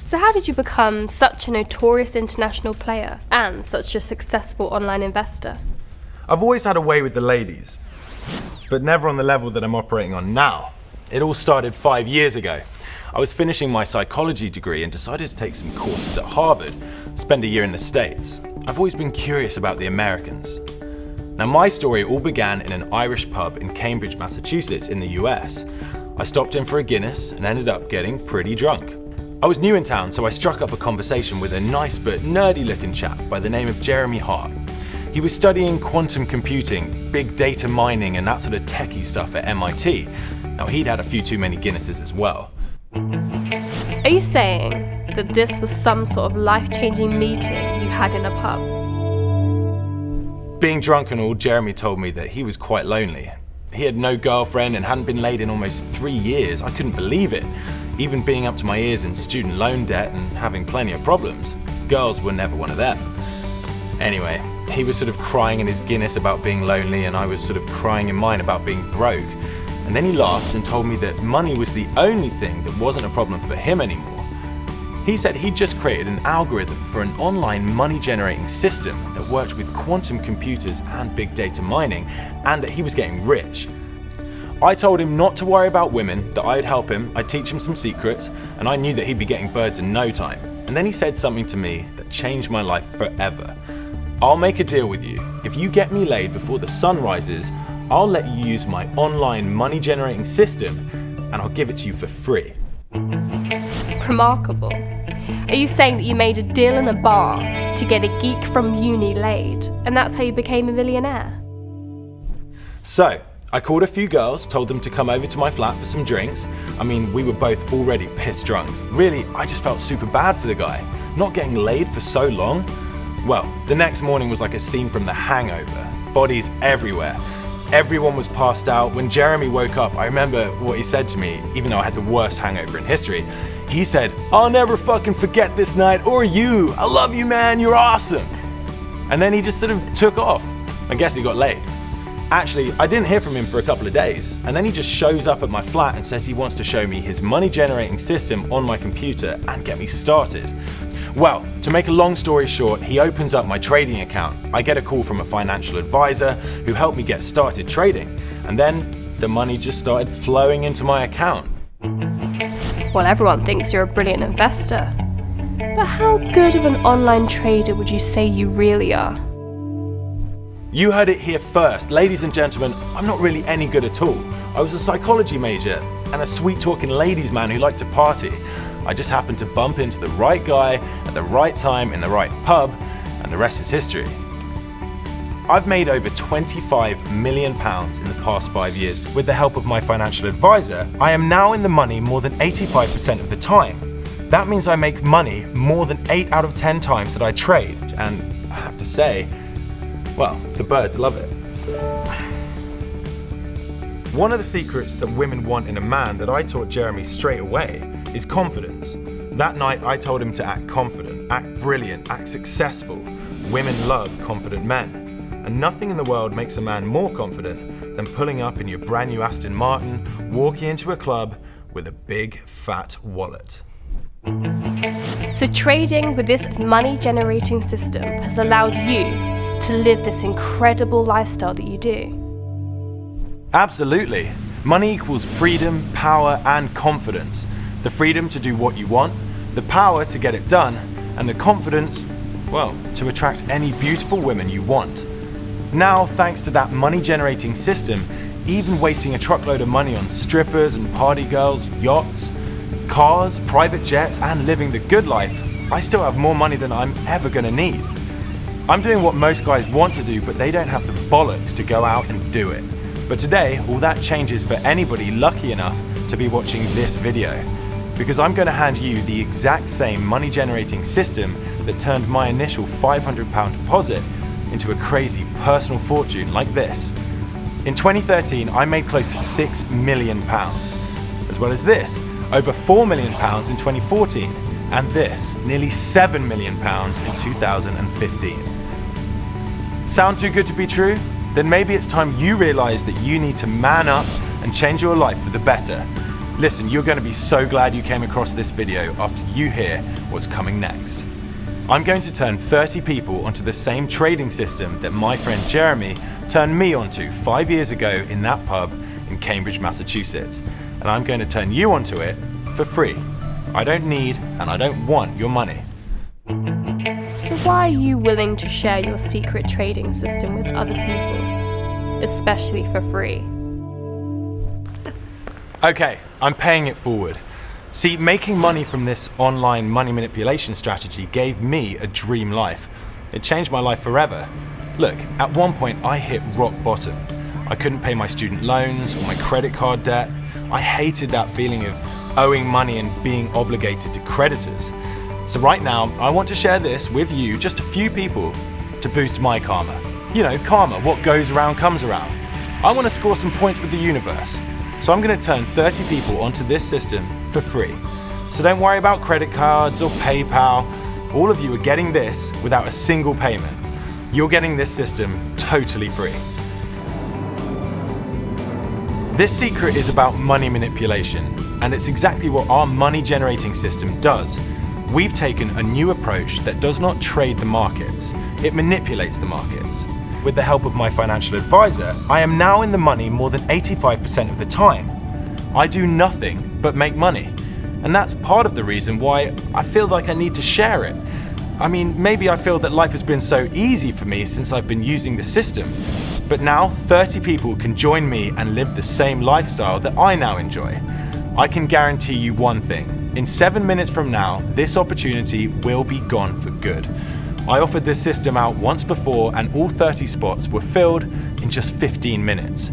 So how did you become such a notorious international player and such a successful online investor? I've always had a way with the ladies, but never on the level that I'm operating on now. It all started 5 years ago. I was finishing my psychology degree and decided to take some courses at Harvard, spend a year in the States. I've always been curious about the Americans. Now, my story all began in an Irish pub in Cambridge, Massachusetts in the US. I stopped in for a Guinness and ended up getting pretty drunk. I was new in town, so I struck up a conversation with a nice but nerdy-looking chap by the name of Jeremy Hart. He was studying quantum computing, big data mining and that sort of techie stuff at MIT. Now, he'd had a few too many Guinnesses as well. Are you saying that this was some sort of life-changing meeting you had in a pub? Being drunk and all, Jeremy told me that he was quite lonely. He had no girlfriend and hadn't been laid in almost 3 years. I couldn't believe it. Even being up to my ears in student loan debt and having plenty of problems. Girls were never one of them. Anyway, he was sort of crying in his Guinness about being lonely and I was sort of crying in mine about being broke. And then he laughed and told me that money was the only thing that wasn't a problem for him anymore. He said he'd just created an algorithm for an online money generating system that worked with quantum computers and big data mining, and that he was getting rich. I told him not to worry about women, that I'd help him, I'd teach him some secrets, and I knew that he'd be getting birds in no time. And then he said something to me that changed my life forever. I'll make a deal with you. If you get me laid before the sun rises, I'll let you use my online money generating system and I'll give it to you for free. Remarkable. Are you saying that you made a deal in a bar to get a geek from uni laid, and that's how you became a millionaire? So, I called a few girls, told them to come over to my flat for some drinks. I mean, we were both already pissed drunk. Really, I just felt super bad for the guy. Not getting laid for so long. Well, the next morning was like a scene from The Hangover. Bodies everywhere. Everyone was passed out. When Jeremy woke up, I remember what he said to me, even though I had the worst hangover in history. He said, "I'll never fucking forget this night, or you. I love you, man, you're awesome." And then he just sort of took off. I guess he got laid. Actually, I didn't hear from him for a couple of days, and then he just shows up at my flat and says he wants to show me his money generating system on my computer and get me started. Well, to make a long story short, he opens up my trading account. I get a call from a financial advisor who helped me get started trading, and then the money just started flowing into my account. Well, everyone thinks you're a brilliant investor. But how good of an online trader would you say you really are? You heard it here first. Ladies and gentlemen, I'm not really any good at all. I was a psychology major and a sweet-talking ladies man who liked to party. I just happened to bump into the right guy at the right time in the right pub, and the rest is history. I've made over £25 million in the past 5 years. With the help of my financial advisor, I am now in the money more than 85% of the time. That means I make money more than 8 out of 10 times that I trade. And I have to say, well, the birds love it. One of the secrets that women want in a man that I taught Jeremy straight away is confidence. That night I told him to act confident, act brilliant, act successful. Women love confident men. And nothing in the world makes a man more confident than pulling up in your brand new Aston Martin, walking into a club with a big fat wallet. So trading with this money generating system has allowed you to live this incredible lifestyle that you do. Absolutely. Money equals freedom, power, and confidence. The freedom to do what you want, the power to get it done, and the confidence, well, to attract any beautiful women you want. Now, thanks to that money-generating system, even wasting a truckload of money on strippers and party girls, yachts, cars, private jets, and living the good life, I still have more money than I'm ever gonna need. I'm doing what most guys want to do, but they don't have the bollocks to go out and do it. But today, all that changes for anybody lucky enough to be watching this video. Because I'm going to hand you the exact same money generating system that turned my initial £500 deposit into a crazy personal fortune like this. In 2013, I made close to £6 million. As well as this, over £4 million in 2014, and this, nearly £7 million in 2015. Sound too good to be true? Then maybe it's time you realize that you need to man up and change your life for the better. Listen, you're going to be so glad you came across this video after you hear what's coming next. I'm going to turn 30 people onto the same trading system that my friend Jeremy turned me onto 5 years ago in that pub in Cambridge, Massachusetts. And I'm going to turn you onto it for free. I don't need and I don't want your money. So why are you willing to share your secret trading system with other people, especially for free? Okay, I'm paying it forward. See, making money from this online money manipulation strategy gave me a dream life. It changed my life forever. Look, at one point I hit rock bottom. I couldn't pay my student loans or my credit card debt. I hated that feeling of owing money and being obligated to creditors. So right now, I want to share this with you, just a few people, to boost my karma. You know, karma, what goes around comes around. I want to score some points with the universe. So I'm going to turn 30 people onto this system for free. So don't worry about credit cards or PayPal. All of you are getting this without a single payment. You're getting this system totally free. This secret is about money manipulation, and it's exactly what our money generating system does. We've taken a new approach that does not trade the markets, it manipulates the markets. With the help of my financial advisor, I am now in the money more than 85% of the time. I do nothing but make money. And that's part of the reason why I feel like I need to share it. I mean, maybe I feel that life has been so easy for me since I've been using the system. But now 30 people can join me and live the same lifestyle that I now enjoy. I can guarantee you one thing. In 7 minutes from now, this opportunity will be gone for good. I offered this system out once before and all 30 spots were filled in just 15 minutes.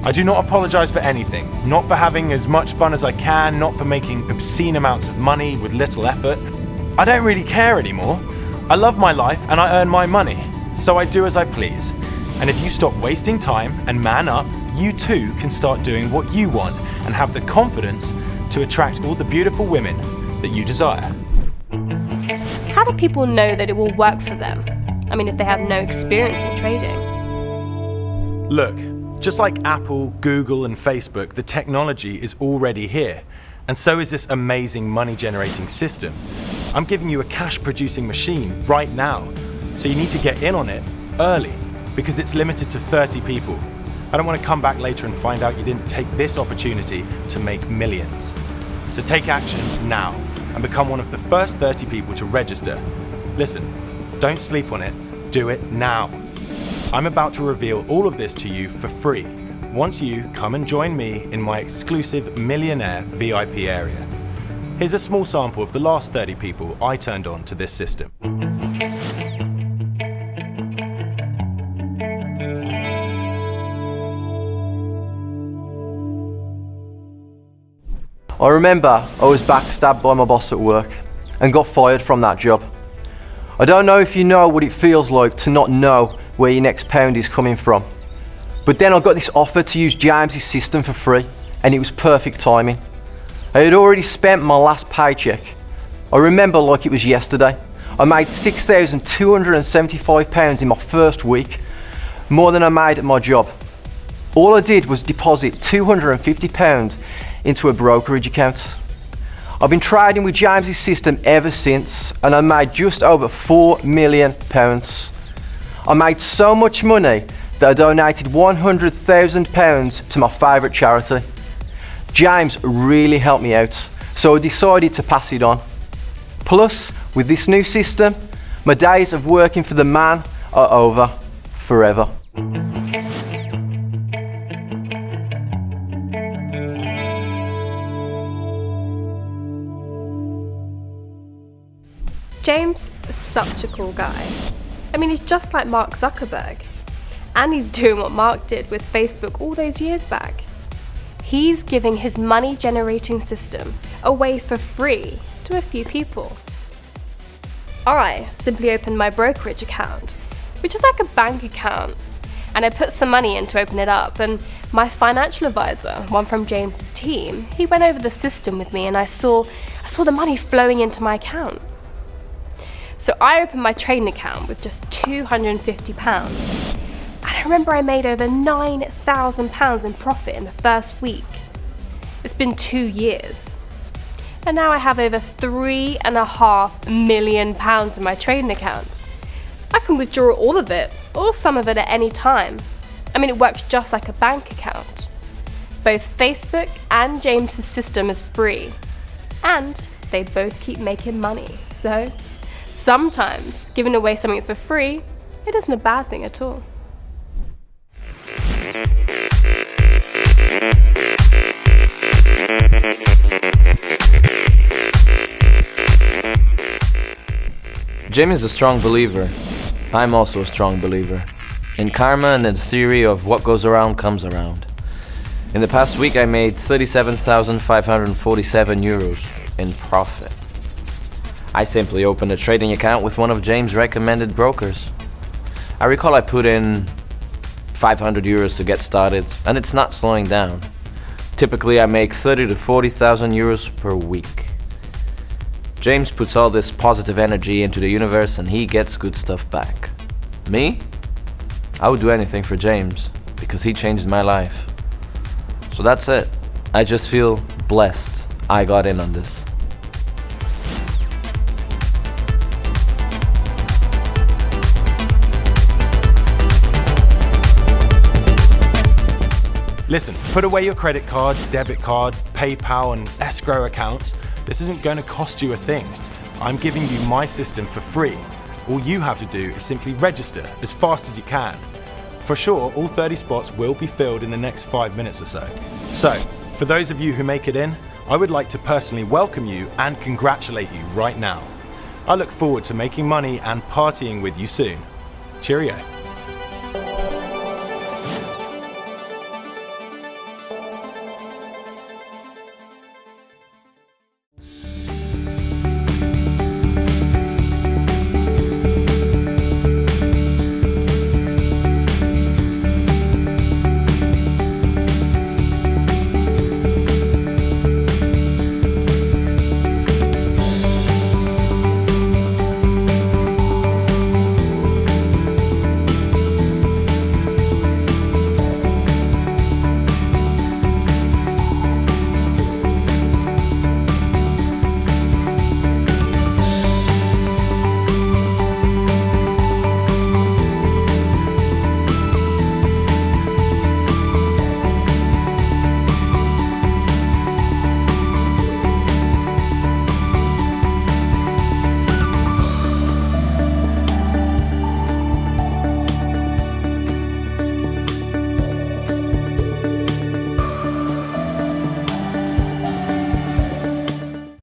I do not apologize for anything, not for having as much fun as I can, not for making obscene amounts of money with little effort. I don't really care anymore. I love my life and I earn my money, so I do as I please. And if you stop wasting time and man up, you too can start doing what you want and have the confidence to attract all the beautiful women that you desire. How do people know that it will work for them? I mean, if they have no experience in trading. Look, just like Apple, Google, and Facebook, the technology is already here. And so is this amazing money generating system. I'm giving you a cash producing machine right now. So you need to get in on it early because it's limited to 30 people. I don't want to come back later and find out you didn't take this opportunity to make millions. So take action now and become one of the first 30 people to register. Listen, don't sleep on it, do it now. I'm about to reveal all of this to you for free once you come and join me in my exclusive Millionaire VIP area. Here's a small sample of the last 30 people I turned on to this system. I remember I was backstabbed by my boss at work and got fired from that job. I don't know if you know what it feels like to not know where your next pound is coming from. But then I got this offer to use James's system for free, and it was perfect timing. I had already spent my last paycheck. I remember like it was yesterday. I made £6,275 in my first week, more than I made at my job. All I did was deposit £250 into a brokerage account. I've been trading with James's system ever since, and I made just over £4 million. I made so much money that I donated £100,000 to my favourite charity. James really helped me out, so I decided to pass it on. Plus, with this new system, my days of working for the man are over forever. James is such a cool guy. I mean, he's just like Mark Zuckerberg. And he's doing what Mark did with Facebook all those years back. He's giving his money generating system away for free to a few people. I simply opened my brokerage account, which is like a bank account, and I put some money in to open it up, and my financial advisor, one from James's team, he went over the system with me, and I saw the money flowing into my account. So I opened my trading account with just £250, and I remember I made over £9,000 in profit in the first week. It's been 2 years. And now I have over £3.5 million in my trading account. I can withdraw all of it, or some of it at any time. I mean, it works just like a bank account. Both Facebook and James's system is free, and they both keep making money. So sometimes giving away something for free, it isn't a bad thing at all. James is a strong believer. I'm also a strong believer in karma and in the theory of what goes around comes around. In the past week I made 37,547 euros in profit. I simply opened a trading account with one of James' recommended brokers. I recall I put in 500 euros to get started, and it's not slowing down. Typically I make 30 to 40,000 euros per week. James puts all this positive energy into the universe and he gets good stuff back. Me? I would do anything for James because he changed my life. So that's it. I just feel blessed I got in on this. Listen, put away your credit card, debit card, PayPal and escrow accounts. This isn't going to cost you a thing. I'm giving you my system for free. All you have to do is simply register as fast as you can. For sure, all 30 spots will be filled in the next 5 minutes or so. So, for those of you who make it in, I would like to personally welcome you and congratulate you right now. I look forward to making money and partying with you soon. Cheerio.